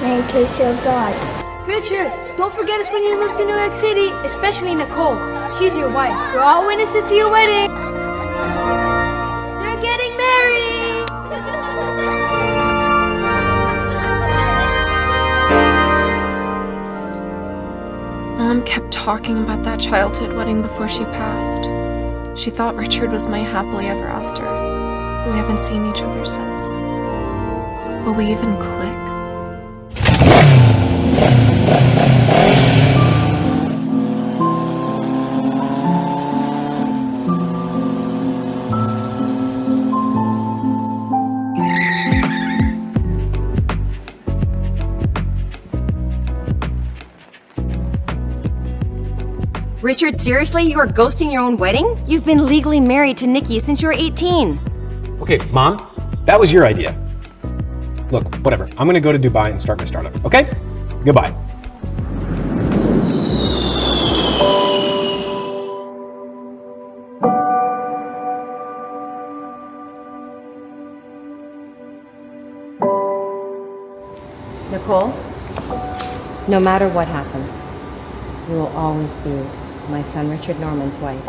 May kiss your God. Richard, don't forget us when you move to New York City, especially Nicole. She's your wife. We're all witnesses to your wedding. They're getting married. Mom kept talking about that childhood wedding before she passed. She thought Richard was my happily ever after. We haven't seen each other since. Will we even click? Richard, seriously? You are ghosting your own wedding? You've been legally married to Nikki since you were 18. Okay, Mom, that was your idea. Look, whatever. I'm gonna go to Dubai and start my startup, okay? Goodbye. Nicole, no matter what happens, you will always be my son Richard Norman's wife.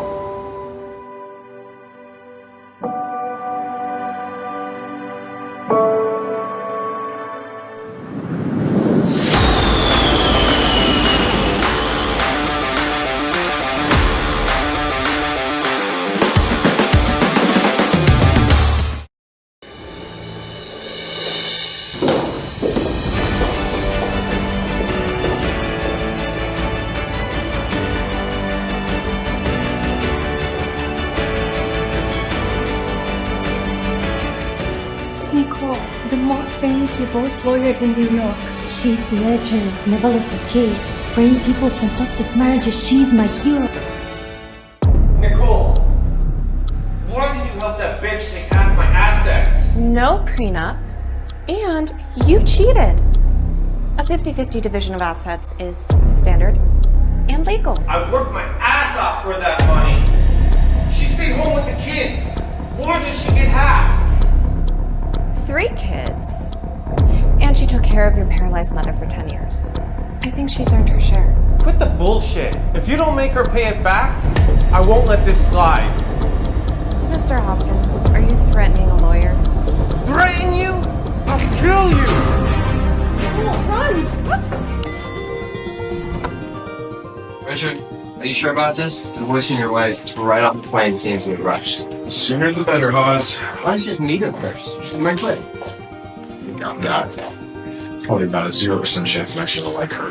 Nicole, the most famous divorce lawyer in New York. She's the legend, never lost a case. Freeing people from toxic marriages, she's my hero. Nicole, why did you help that bitch take half my assets? No prenup. And you cheated. A 50-50 division of assets is standard and legal. I worked my ass off for that money. She stayed home with the kids. Why did she get half? 3 kids. And she took care of your paralyzed mother for 10 years. I think she's earned her share. Quit the bullshit. If you don't make her pay it back, I won't let this slide. Mr. Hopkins, are you threatening a lawyer? Threaten you? I'll kill you! Richard, are you sure about this? Divorcing your wife right off the plane seems to be rushed. The sooner the better, Hawes. Why don't you just meet her first? You might quit. You got that. Probably about a 0% chance I'm actually gonna like her.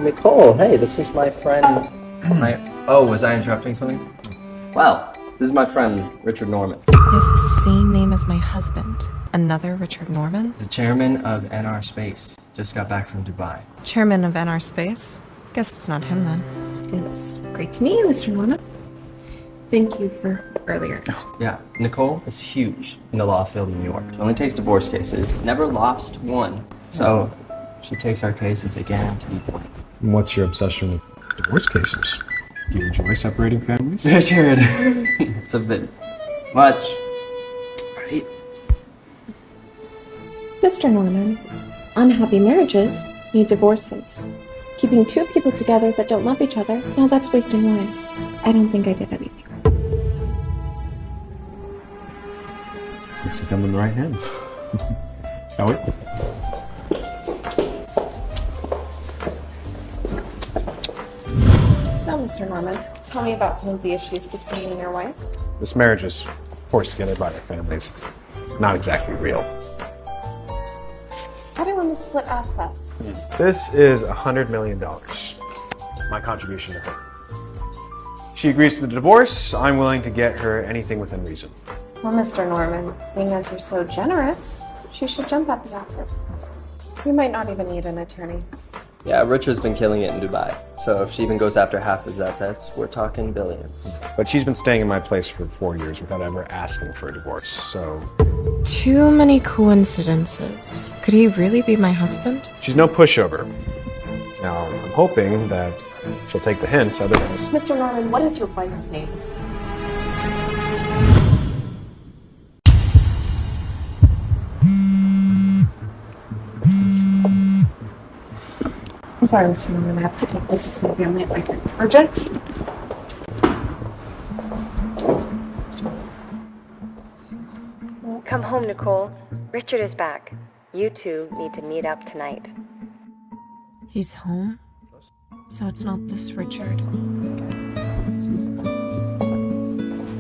Nicole, hey, this is my friend. Oh, was I interrupting something? Well, this is my friend, Richard Norman. He has the same name as my husband. Another Richard Norman? The chairman of NR Space. Just got back from Dubai. Chairman of NR Space? Guess it's not him then. It's great to meet you, Mr. Norman. Thank you for earlier. Yeah, Nicole is huge in the law field in New York. She only takes divorce cases, never lost one. So she takes our case as a guaranteed win. What's your obsession with divorce cases? Do you enjoy separating families? Richard, it's a bit much, right? Mr. Norman, unhappy marriages need divorces. Keeping 2 people together that don't love each other, now that's wasting lives. I don't think I did anything wrong. Looks like I'm in the right hands. Shall we? So, Mr. Norman, tell me about some of the issues between you and your wife. This marriage is forced together by their families. It's not exactly real. I don't want to split assets. This is $100 million. My contribution to her. She agrees to the divorce. I'm willing to get her anything within reason. Well, Mr. Norman, being as you're so generous, she should jump at the offer. You might not even need an attorney. Yeah, Richard's been killing it in Dubai. So if she even goes after half his assets, we're talking billions. But she's been staying in my place for 4 years without ever asking for a divorce, so... Too many coincidences. Could he really be my husband? She's no pushover. Now, I'm hoping that she'll take the hint, otherwise... Mr. Norman, what is your wife's name? I'm sorry, Mr. Norman, I have to take this. This may be only like urgent. Come home, Nicole. Richard is back. You two need to meet up tonight. He's home? So it's not this Richard.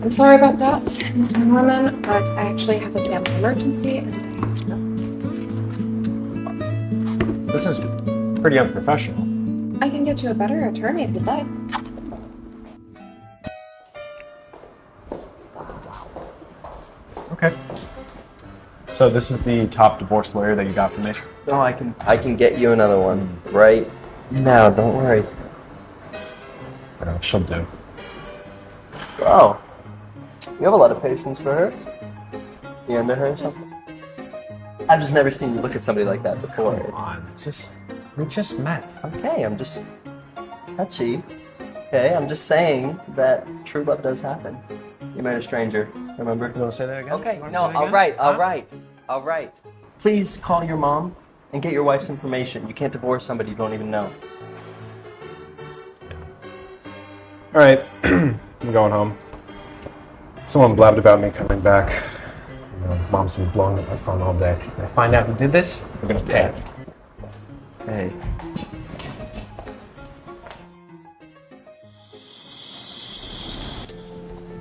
I'm sorry about that, Mr. Norman, but I actually have a family emergency and I have to go. This is pretty unprofessional. I can get you a better attorney if you'd like. Okay. So this is the top divorce lawyer that you got from me? No, I can get you another one right now. Don't worry. She'll do. Oh, you have a lot of patience for her. You into her or something? I've just never seen you look at somebody like that before. Come on, we just met. Okay, I'm just touchy. Okay, I'm just saying that true love does happen. You met a stranger, remember? You want to say that again? Okay, no, all right. Please call your mom and get your wife's information. You can't divorce somebody you don't even know. All right, I'm going home. Someone blabbed about me coming back. You know, Mom's been blowing up my phone all day. If I find out who did this, we're gonna pay. Hey.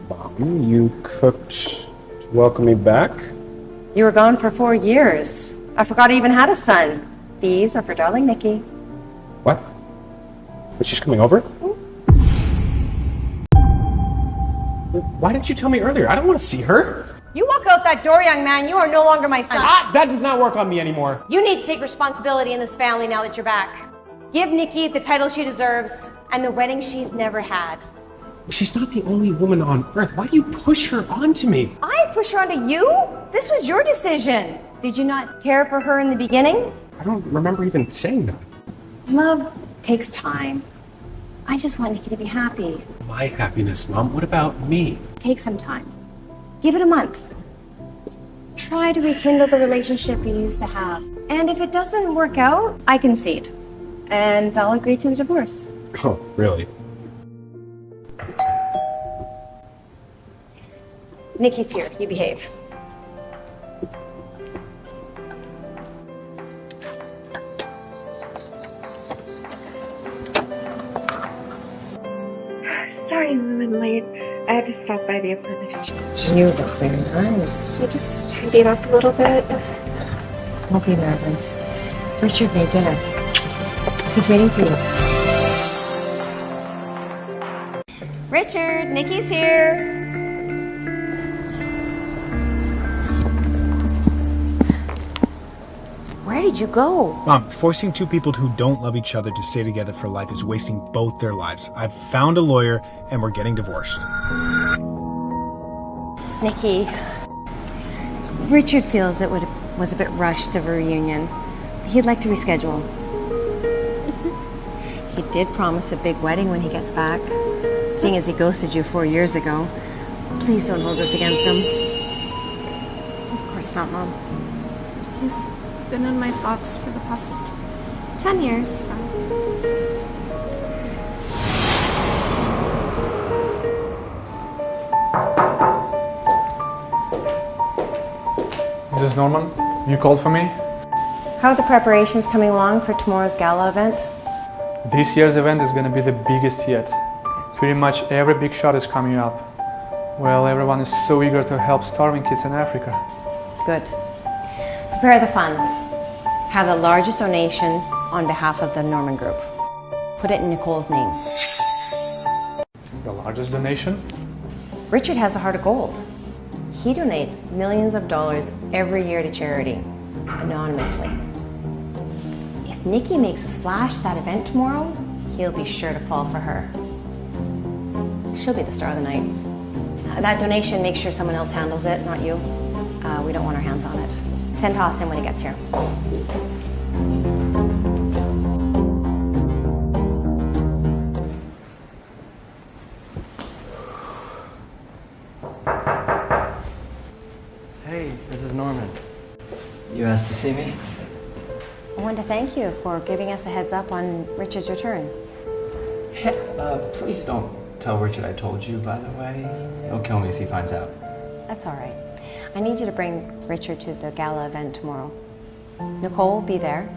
Mommy, you cooked to welcome me back? You were gone for 4 years. I forgot I even had a son. These are for darling Nikki. What? But she's coming over? Why didn't you tell me earlier? I don't want to see her. You walk out that door, young man. You are no longer my son. That does not work on me anymore. You need to take responsibility in this family now that you're back. Give Nikki the title she deserves and the wedding she's never had. She's not the only woman on earth. Why do you push her onto me? I push her onto you? This was your decision. Did you not care for her in the beginning? I don't remember even saying that. Love takes time. I just want Nikki to be happy. My happiness, Mom. What about me? Take some time. Give it a month. Try to rekindle the relationship you used to have. And if it doesn't work out, I concede. And I'll agree to the divorce. Oh, really? Nikki's here. You behave. Sorry I'm a little late. I had to stop by the apartment. You look very nice. I just tidied up a little bit. Don't be nervous. Richard made dinner. He's waiting for you. Richard, Nikki's here. Where did you go? Mom, forcing two people who don't love each other to stay together for life is wasting both their lives. I've found a lawyer and we're getting divorced. Nikki, Richard feels it was a bit rushed of a reunion. He'd like to reschedule. He did promise a big wedding when he gets back, seeing as he ghosted you 4 years ago. Please don't hold this against him. Of course not, Mom. He's been in my thoughts for the past 10 years, so... Mrs. Norman, you called for me? How are the preparations coming along for tomorrow's gala event? This year's event is going to be the biggest yet. Pretty much every big shot is coming up. Well, everyone is so eager to help starving kids in Africa. Good. Prepare the funds. Have the largest donation on behalf of the Norman Group. Put it in Nicole's name. The largest donation? Richard has a heart of gold. He donates millions of dollars every year to charity, anonymously. If if Nikki makes a splash at that event tomorrow, he'll be sure to fall for her. She'll be the star of the night. That donation, make sure someone else handles it, not you. We don't want our hands on it. Send Haas in when he gets here. Hey, this is Norman. You asked to see me? I wanted to thank you for giving us a heads up on Richard's return. Please don't tell Richard I told you, by the way. He'll kill me if he finds out. That's all right. I need you to bring Richard to the gala event tomorrow. Nicole will be there.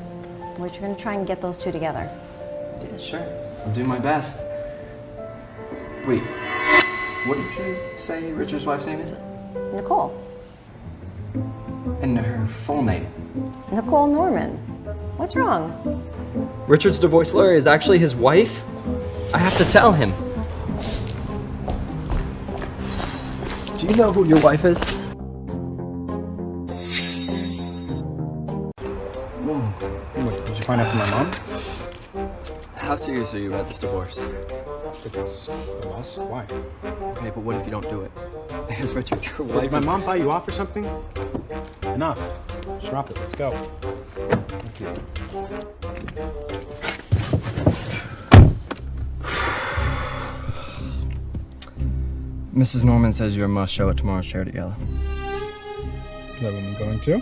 We're going to try and get those two together. Yeah, sure. I'll do my best. Wait, what did you say Richard's wife's name is? Nicole. And her full name? Nicole Norman. What's wrong? Richard's divorce lawyer is actually his wife? I have to tell him. Do you know who your wife is? What, did you find out from my mom? How serious are you about this divorce? It's a loss. Why? Okay, but what if you don't do it? Is Richard your wife? Did my mom buy you off or something? Enough. Just drop it. Let's go. Thank you. Mrs. Norman says you're a must show at tomorrow's charity gala. Is that when you're going to?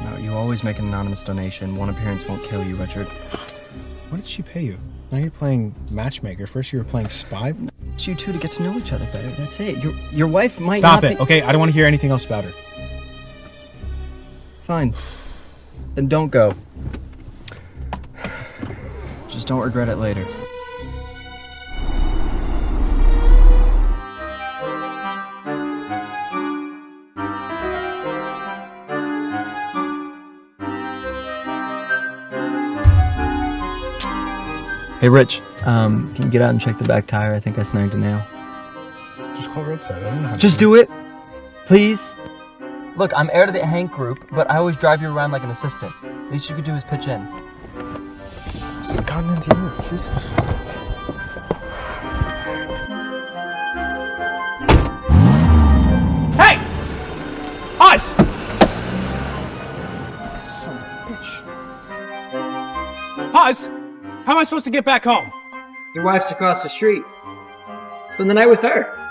No, you always make an anonymous donation. One appearance won't kill you, Richard. What did she pay you? Now you're playing matchmaker. First you were playing spy. It's you two to get to know each other better. That's it. Your wife might Stop not it. Okay, I don't want to hear anything else about her. Fine. Then don't go. Just don't regret it later. Hey, Rich, can you get out and check the back tire? I think I snagged a nail. Just call roadside. I don't know how to Just do it, please. Look, I'm heir to the Hank group, but I always drive you around like an assistant. Least you could do is pitch in. Just gotten into you. Jesus. Hey! Us! Son of a bitch. Us! How am I supposed to get back home? Your wife's across the street. Spend the night with her.